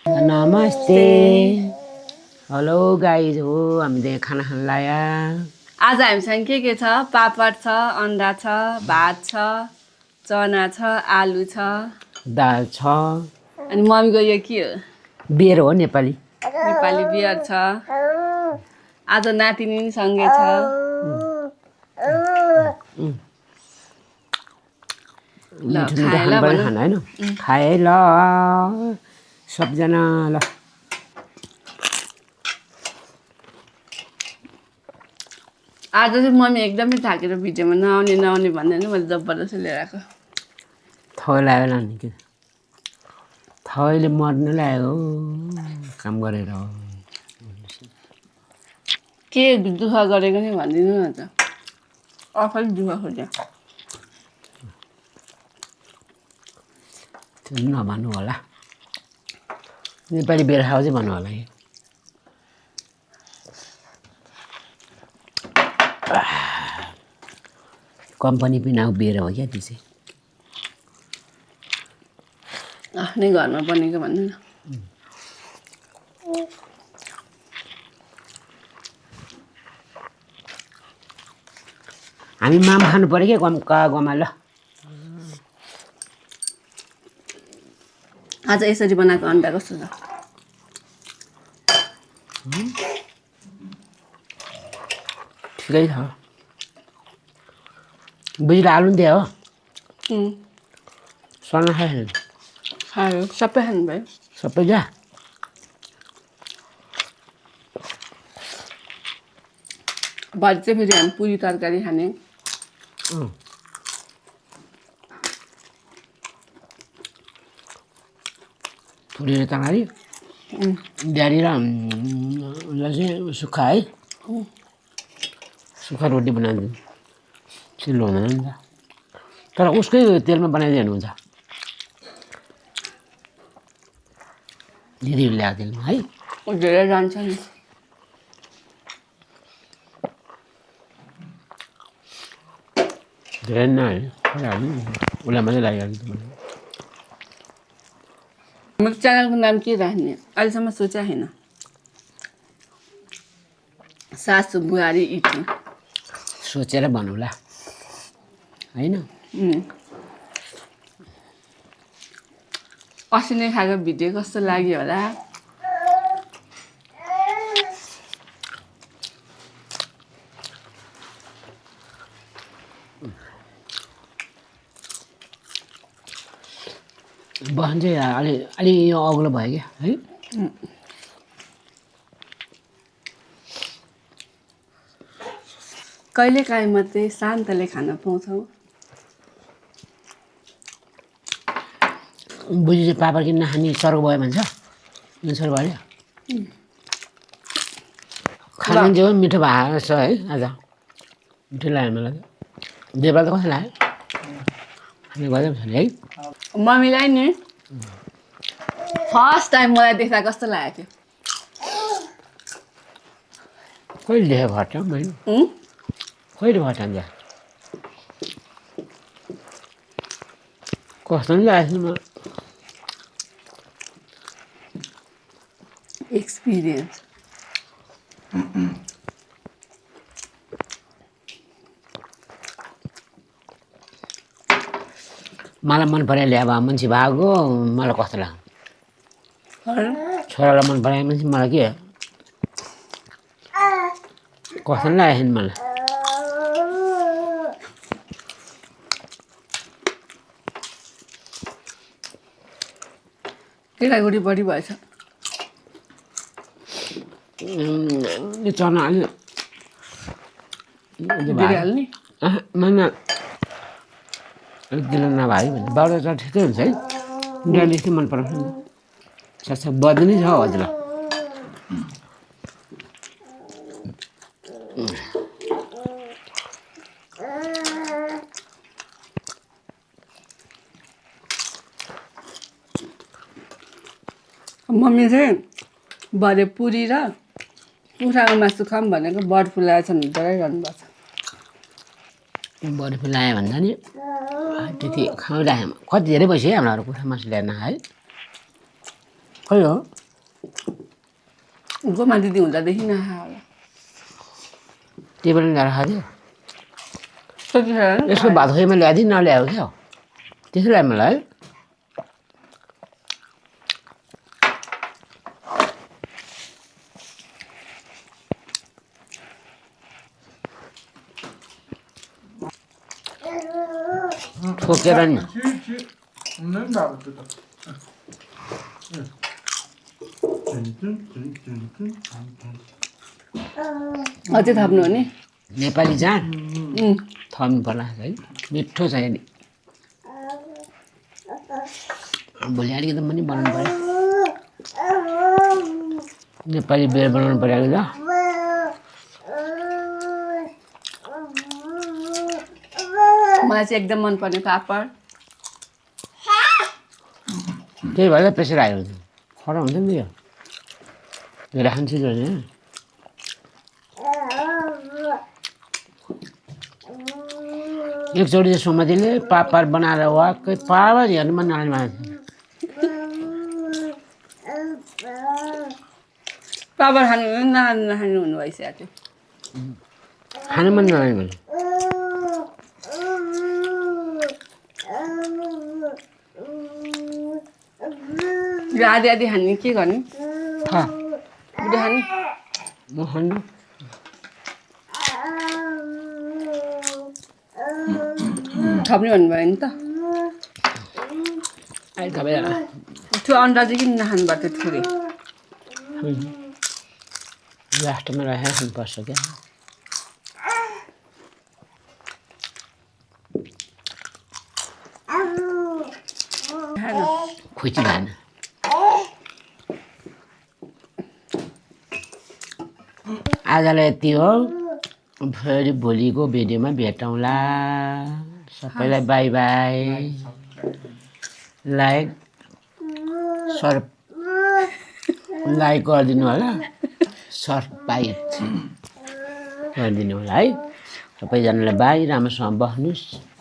नमस्ते hello guys हो हामीले खाना खान लाया आज हामीसँग के छ पापड छ अन्डा छ भात छ चना छ आलु छ दाल छ अनि मम्मीको यो के हो बियर हो नेपाली बियर छ आज नातिनी पनि सँगै छ मिठो मिठो खानु पर्यो खाना होइन खाए ल सबजना ल आज चाहिँ मम्मी एकदमै थाकेर भिडियोमा नआउने भन्दैन मैले जबरजस्ती लिएर आएको थौ लाग्यो नानी कि थैले मर्नु लाग्यो काम गरेर के दुःख गरेको नि भनिदिनु न त आफैले दुःख खोज्यो नभन्नु होला नेपाली बियर खाऊ चाहिँ भन्नु होला कि कम्पनी पिनाउ बियर हो क्या त्यो चाहिँ आफ्नै घरमा बनेको भन्नु न हामी माम खानु पर्यो क्या गमा ल आज यसरी बनाएको अन्डा कस्तो छ ठिकै छ बुझिला आलु नि त्यहाँ हो सल्न खायो खायो सबै खानुभयो सबै जा भरे चाहिँ फेरि हामी पुरी तरकारी खाने पुरी र तरकारी ड्याडी र उसलाई चाहिँ सुक्खा है सुक्खा रोटी बनाइदिनु चिल्लो हुँदैन नि त तर उसकै तेलमा बनाइदिनुहुन्छ दिदीहरू ल्याएको तेलमा है धेरै जान्छ नि धेरै नहाल्नु उसलाई मात्रै लागिहाल्नु मेरो च्यानलको नाम के राख्ने अहिलेसम्म सोचेको छैन सासु बुहारी इटी सोचेर भनौँला होइन अस्ति नै खाएको भिडियो कस्तो लाग्यो होला बहन चाहिँ अलि यो अग्लो भयो क्या है कहिलेकाहीँ मात्रै शान्तले खान पाउँछौँ बुझी चाहिँ पापड किन्न खाने सर्को भयो भन्छ सर्को भयो खाना चाहिँ मिठो भएको छ है आज मिठो लाग्यो मलाई देवला त कस्तो लाग्यो खाने गजब छ नि है मम्मीलाई नि फर्स्ट टाइम मलाई देख्दा कस्तो लागेको थियो कहिले देखेँ घट्छ मैले कहिले घटान्छ कस्तो नि लागेको थियो मलाई एक्सपिरियन्स मलाई मन परायो ल्याब मान्छे भएको मलाई कस्तो लाग्यो छोरालाई मन परायो मान्छे मलाई के कस्तो नि लागेको नि मलाई केटाकुटी बढी भएछ यो चना अलि धेरै हाल्ने मन अलिक दिलो नभए भने बाउले त ठिकै हुन्छ है ड्याली चाहिँ मन पराउँछ नि साथसाथ बदली छ हजुर मम्मी चाहिँ भरे पुरी र कुखुराको मासु खाऊँ भनेको बर्ड फ्लू आएछ भने डराइरहनु भएको छ बर्फी लायो भन्दा नि त्यति खाइराख्यो कति धेरै भइसक्यो हाम्रो कुखुरा मासु ल्याएन है खै हो गोमा दिदी हुँदादेखि नखायो होला टेबल ल्याएर खाँदियो त्यतिखेर नि यसको भात खोइमा ल्याइदिइ नल्याएको क्या त्यसै ल्यायो मलाई है ठोकेर नि अझै थप्नु हो नि नेपाली जाँड थप्नु पर्ला है मिठो छ नि भोलि अलिकति पनि बनाउनु पऱ्यो नेपाली बेर बनाउनु पऱ्यो कि त मलाई चाहिँ एकदम मनपर्ने पापड त्यही भएर प्रेसर आयो भने खरा हुन्छ नि यो धेरै खान्छु भने एकचोटि चाहिँ सोमतीले पापड बनाएर वाक्कै पापड हेर्नु मन नलाग्ने मान्छे पापड खानु नखानु हुनु भइसकेको थियो खानु मन नलाग्ने भने यो आधी आधी खाने के गर्ने खा बुढी खाने म खानु थप्ने भन्नुभयो नि त अहिले तपाईँ त्यो अन्डा चाहिँ किन नखानु भएको थियो थोरै लास्टमा राखेर खानुपर्छ क्या खुसी भएन आजलाई यति हो फेरि भोलिको भिडियोमा भेटौँला सबैलाई बाई बाई लाइक गरिदिनु होला सब्सक्राइब गरिदिनु होला है सबैजनालाई बाई राम्रोसँग बस्नुहोस्